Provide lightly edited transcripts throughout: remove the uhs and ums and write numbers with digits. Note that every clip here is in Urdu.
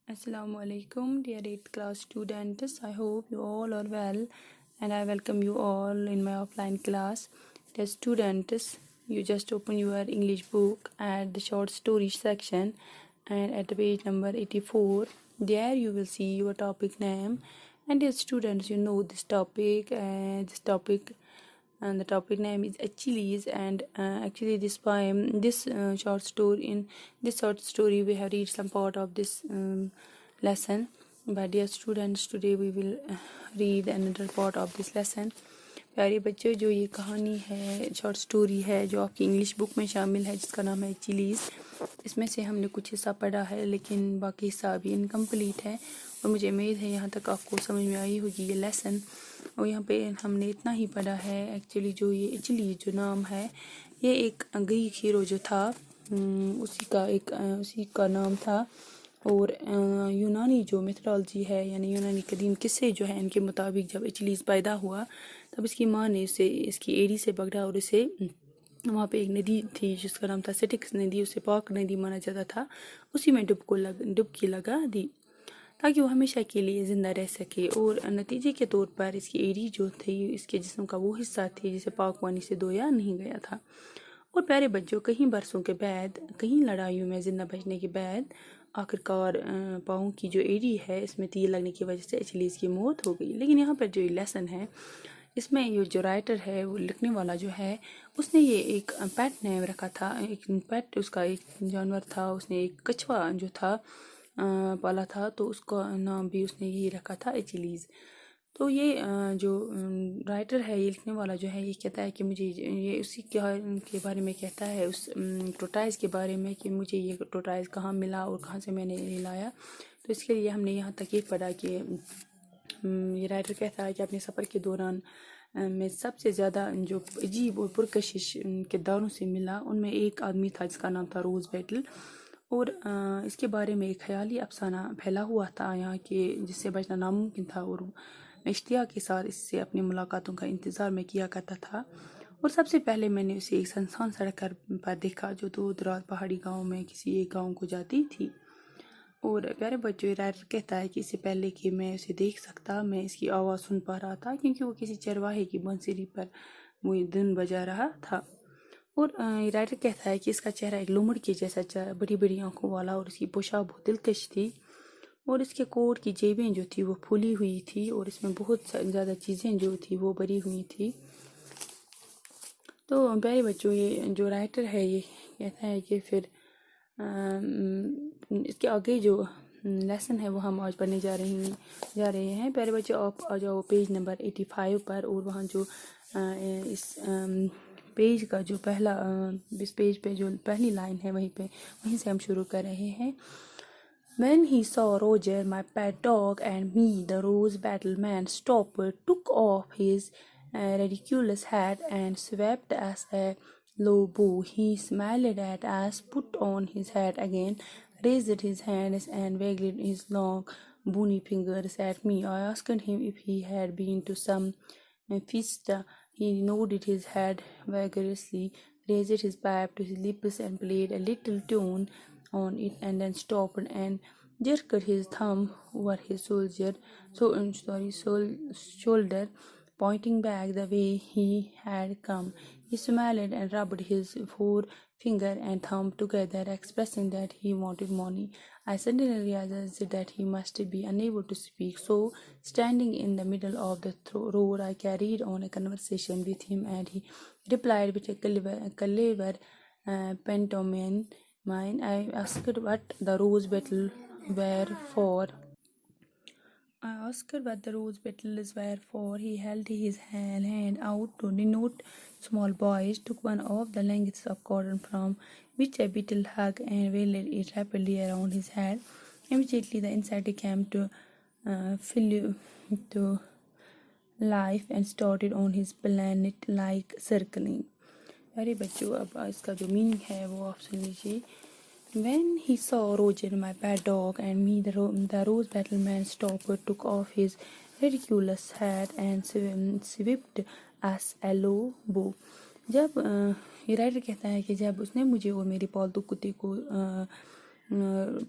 Assalamu alaikum, dear 8th class students. I hope you all are well and I welcome you all in my offline class. Dear students, you just open your English book at the short story section and at the page number 84. There you will see your topic name. And dear students, you know this topic and the topic name is Achilles. And actually this poem, in this short story we have read some part of this lesson. But dear students, today we will read another part of this lesson. پیارے بچوں، جو یہ کہانی ہے، شارٹ سٹوری ہے جو آپ کی انگلش بک میں شامل ہے، جس کا نام ہے ایچلیز، اس میں سے ہم نے کچھ حصہ پڑھا ہے لیکن باقی حصہ ابھی انکمپلیٹ ہے، اور مجھے امید ہے یہاں تک آپ کو سمجھ میں آئی ہوگی یہ لیسن. اور یہاں پہ ہم نے اتنا ہی پڑھا ہے. ایکچولی جو یہ ایچلیز جو نام ہے، یہ ایک گریک ہیرو جو تھا اسی کا نام تھا. اور یونانی جو میتھولوجی ہے، یعنی یونانی قدیم قصے جو ہیں، ان کے مطابق جب ایچلیز پیدا ہوا تب اس کی ماں نے اسے اس کی ایڑی سے پکڑا اور اسے وہاں پہ ایک ندی تھی جس کا نام تھا سٹکس ندی، اسے پاک ندی مانا جاتا تھا، اسی میں ڈبکی لگا دی تاکہ وہ ہمیشہ کے لیے زندہ رہ سکے. اور نتیجے کے طور پر اس کی ایڑی جو تھی اس کے جسم کا وہ حصہ تھی جسے پاک پانی سے دھویا نہیں گیا تھا. اور پیارے بچوں، کہیں برسوں کے بعد، کہیں لڑائیوں میں زندہ بچنے کے بعد آخرکار پاؤں کی جو ایڑی ہے اس میں تیر لگنے کی وجہ سے ایچلیز کی موت ہو گئی. لیکن یہاں پر جو یہ لیسن ہے، اس میں یہ جو رائٹر ہے، وہ لکھنے والا جو ہے، اس نے یہ ایک پیٹ نیم رکھا تھا. ایک پیٹ اس کا ایک جانور تھا، اس نے ایک کچھوا جو تھا پالا تھا، تو اس کا نام بھی اس نے یہی رکھا تھا ایچلیز. تو یہ جو رائٹر ہے، یہ لکھنے والا جو ہے، یہ کہتا ہے کہ مجھے یہ اسی کے بارے میں کہتا ہے، اس ٹورٹائز کے بارے میں، کہ مجھے یہ ٹورٹائز کہاں ملا اور کہاں سے میں نے یہ لایا. تو اس کے لیے ہم نے یہاں تک یہ پڑھا کہ یہ رائٹر کہتا ہے کہ اپنے سفر کے دوران میں سب سے زیادہ جو عجیب اور پرکشش کرداروں سے ملا، ان میں ایک آدمی تھا جس کا نام تھا روز بیٹل. اور اس کے بارے میں ایک خیالی افسانہ پھیلا ہوا تھا یہاں کے، جس سے بچنا ناممکن تھا، اور میں اشتیاق کے ساتھ اس سے اپنی ملاقاتوں کا انتظار میں کیا کرتا تھا. اور سب سے پہلے میں نے اسے ایک سنسان سڑک پر دیکھا جو دور دراز پہاڑی گاؤں میں کسی ایک گاؤں کو جاتی تھی. اور پیارے بچوں، رائٹر کہتا ہے کہ اس سے پہلے کہ میں اسے دیکھ سکتا، میں اس کی آواز سن پا رہا تھا، کیونکہ وہ کسی چرواہے کی بنسری پر وہ دھن بجا رہا تھا. اور رائٹر کہتا ہے کہ اس کا چہرہ ایک لومڑ کے جیسا بڑی بڑی آنکھوں والا، اور اس کی پوشاک بہت دلکش تھی، اور اس کے کوٹ کی جیبیں جو تھی وہ پھولی ہوئی تھی، اور اس میں بہت زیادہ چیزیں جو تھی وہ بری ہوئی تھی. تو پیارے بچوں، یہ جو رائٹر ہے یہ کہتا ہے کہ پھر اس کے آگے جو لیسن ہے وہ ہم آج پڑھنے جا رہے ہیں. پیارے بچوں، آپ آ جاؤ پیج نمبر 85 پر، اور وہاں جو اس پیج کا جو اس پیج پہ جو پہلی لائن ہے وہیں سے ہم شروع کر رہے ہیں. When he saw Roger, my pet dog, and me, the rose battle man stopped, took off his ridiculous hat and swept us a low bow. He smiled at us, put on his hat again, raised his hands and waggled his long bony fingers at me. I asked him if he had been to some fiesta. He nodded his head vigorously, raised his pipe to his lips and played a little tune on it, and then stopped and jerked his thumb over his shoulder, pointing back the way he had come. He smiled and rubbed his forefinger and thumb together, expressing that he wanted money. I suddenly realized that he must be unable to speak, so standing in the middle of the road, I carried on a conversation with him, and he replied with a clever pantomime. I asked what the rose petals were for. He held his hand out to denote small boys, took one of the lengths of cotton from which a beetle hung, and waved it rapidly around his head. Immediately the insect came to flew to life and started on his planet-like circling. پیارے بچوں، اب اس کا جو میننگ ہے وہ آپ سن لیجیے. When he saw Roger, my pet dog, and me, the rose battle man stopped, took off his ridiculous hat and swept us a low bow. جب یہ رائٹر کہتا ہے کہ جب اس نے مجھے اور میری پالتو کتے کو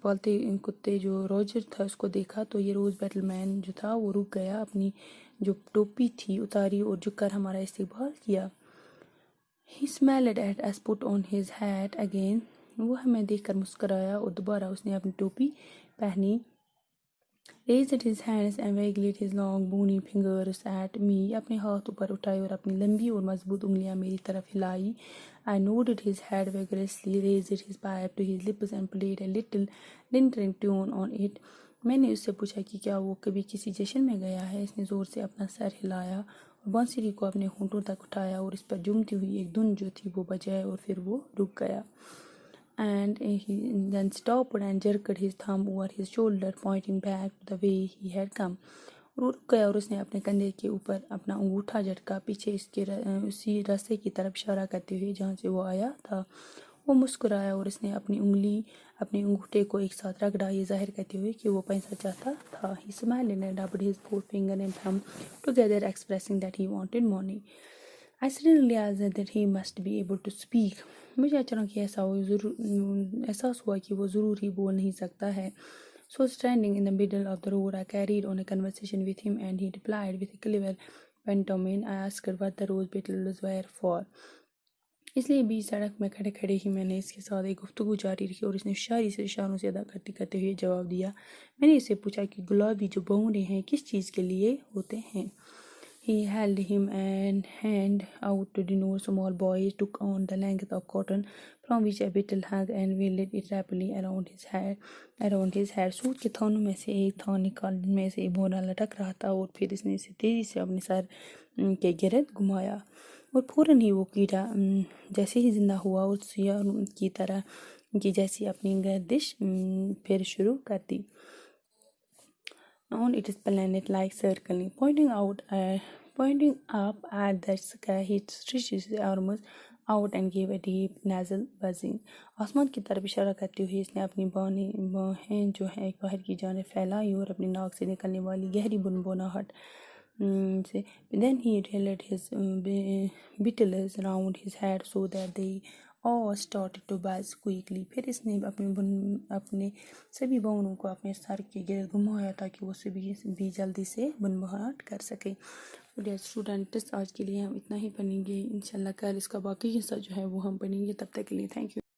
پالتے کتے جو روجر تھا اس کو دیکھا تو یہ روز بیٹل مین جو تھا وہ رک گیا، اپنی جو ٹوپی تھی اتاری اور جھک کر ہمارا استقبال کیا. He smiled at us, put on his hat again. وہ ہمیں دیکھ کر مسکرایا اور دوبارہ اس نے اپنی ٹوپی پہنی. Raised his hands and waggled his long bony fingers at me. اپنے ہاتھ اوپر اٹھائے اور اپنی لمبی اور مضبوط انگلیاں میری طرف ہلائی. I nodded his head vigorously, raised his pipe to his lips and played a little lingering tune on it. میں نے اس سے پوچھا کہ کیا وہ کبھی کسی جشن میں گیا ہے. اس نے زور سے اپنا سر ہلایا اور بانسری کو اپنے ہونٹوں تک اٹھایا اور اس پر جھومتی ہوئی ایک دھن جو تھی وہ بجائے اور پھر وہ رک گیا. And he then stopped and jerked his thumb over his shoulder, pointing back to the way he had come. اور وہ رک گیا اور اس نے اپنے کندھے کے اوپر اپنا انگوٹھا جھٹکا پیچھے اسی راستے کی طرف اشارہ کرتے ہوئے جہاں سے وہ آیا تھا. وہ مسکرایا اور اس نے اپنی انگلی اپنے انگوٹھے کو ایک ساتھ رگڑا، یہ ظاہر کرتے ہوئے کہ وہ پیسہ چاہتا تھا. He smiled and rubbed his forefinger and thumb together, expressing that he wanted money. I suddenly realized that he must be able to speak. مجھے اچانک یہ احساس ہوا کہ وہ ضرور ہی بول نہیں سکتا ہے. So standing in the middle of the road, I carried on a conversation with him and he replied with a clever pantomime. I asked what the rose petals were for. اس لیے بیچ سڑک میں کھڑے کھڑے ہی میں نے اس کے ساتھ ایک گفتگو جاری رکھی اور اس نے اشارے سے اشاروں سے ادا کرتے ہوئے جواب دیا. میں نے اسے پوچھا کہ گلابی جو بونڈے ہیں کس چیز کے لیے ہوتے ہیں. He held him and hand out to denote small boys took on the length of cotton from which a beetle hung and wheeled it rapidly around his head. سوت کے تھانوں میں سے ایک تھان نکال جن میں سے ایک بونا لٹک رہا تھا اور پھر اس نے اسے تیزی سے اپنے سر کے گرد گھمایا اور فوراً ہی وہ کیڑا جیسے ہی زندہ ہوا اور سیاہ کی طرح کی جیسی اپنی گردش پھر شروع کر دی. On its planet-like circling, pointing up at the sky, he stretched his arms out and gave a deep nasal buzzing. آسمان کی طرف اشارہ کرتے ہوئے اس نے اپنی باہیں جو ہے ایک باہر کی جانب پھیلائی اور اپنی ناک سے نکلنے والی گہری بنبناہٹ سے. Then he rolled his beetles round his head so that they all started to buzz quickly. پھر اس نے اپنے سبھی بونوں کو اپنے سر کے گرد گھمایا تاکہ وہ سبھی بھی جلدی سے بنبھاٹ کر سکے. ڈیئر اسٹوڈنٹس، آج کے لیے ہم اتنا ہی پڑھیں گے. انشاءاللہ کل اس کا باقی حصہ جو ہے وہ ہم پڑھیں گے. تب تک کے لیے تھینک یو.